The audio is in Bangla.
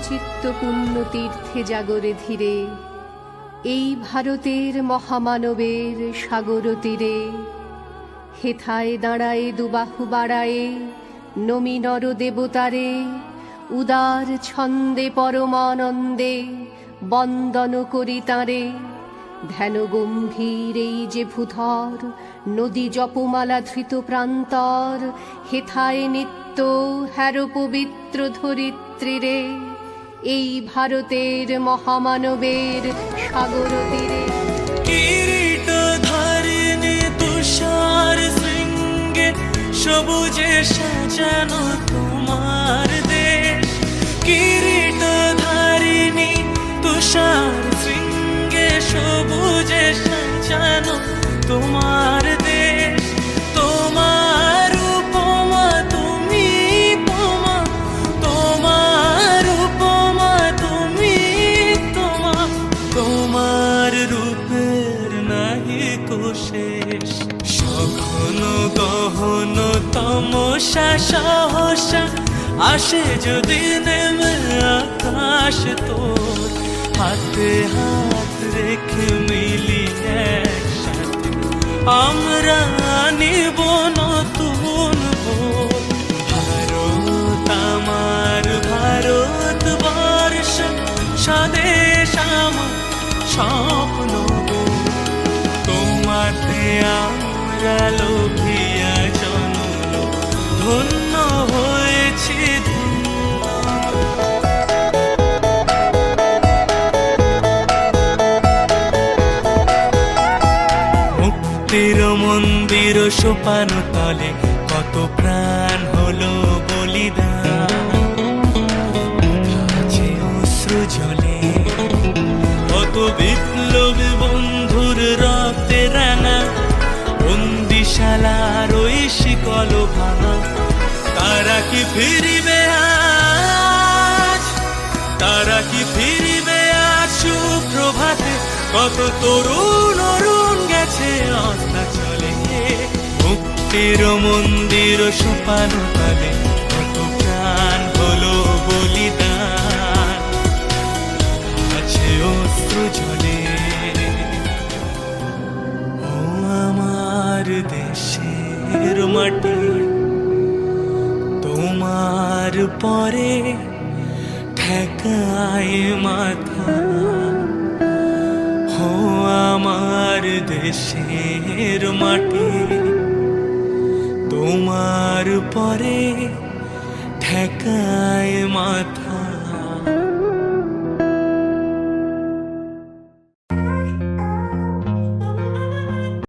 চিত্ত পুণ্য তীর্থে জাগরে ধীরে, এই ভারতের মহামানবের সাগর তীরে। হেথায় দাঁড়ায়ে দুবাহু বাড়ায়ে নমি নর দেবতারে, উদার ছন্দে পরমানন্দে বন্দন করি তাঁরে। ধ্যান গম্ভীর এই যে ভূধর, নদী জপমালা ধৃত প্রান্তর। হেথায় নিত্য হ্যারো পবিত্র ধরিত্রীরে, এই ভারতের মহামানবের সাগর তীরে। কিরীট ধারিণী তুষার শৃঙ্গে, সবুজে সাজানো তোমার দেশ। কিরীট ধারিণী তুষার শৃঙ্গে, সবুজে সাজানো তোমার দেশ। তোমার উপমা তুমি উপমা, তোমার উপমা তুমি তোমা, তোমার রূপের নাহি কো শেষ। সঘন গহন তমসা সহসা আসে যদি নেমে আকাশ তোর। হাতে হাত রেখে মিলি একসাথে আমরা নিব নতুন ভোর। ভারত আমার ভারতবর্ষ, স্বদেশ আমার স্বপ্ন গো। তোমাতে আমরা লোভিয়া জন্ম, ধন্য হয়েছি মুক্তির মন্দির সোপান তলে কত প্রাণ হলো বলিদান। আছে অশ্রু জলে কত বিপ্লবী বন্ধুর রক্তে রাঙা, বন্দিশালার ওই শিকল ভাঙা। তারা কি ফিরিবে আজ, তারা কি ফিরিবে আজ সুপ্রভাতে? কত তরুণ অরুণ গেছে অস্তাচলে। মুক্তির মন্দির সোপান তলে কত প্রাণ হলো বলিদান। আছে অশ্রু জলে। ও আমার দেশের মাটি, তোমার পরে ঠেকায় মাথা। ও আমার দেশের মাটি, তোমার পরে ঠেকায় মাথা।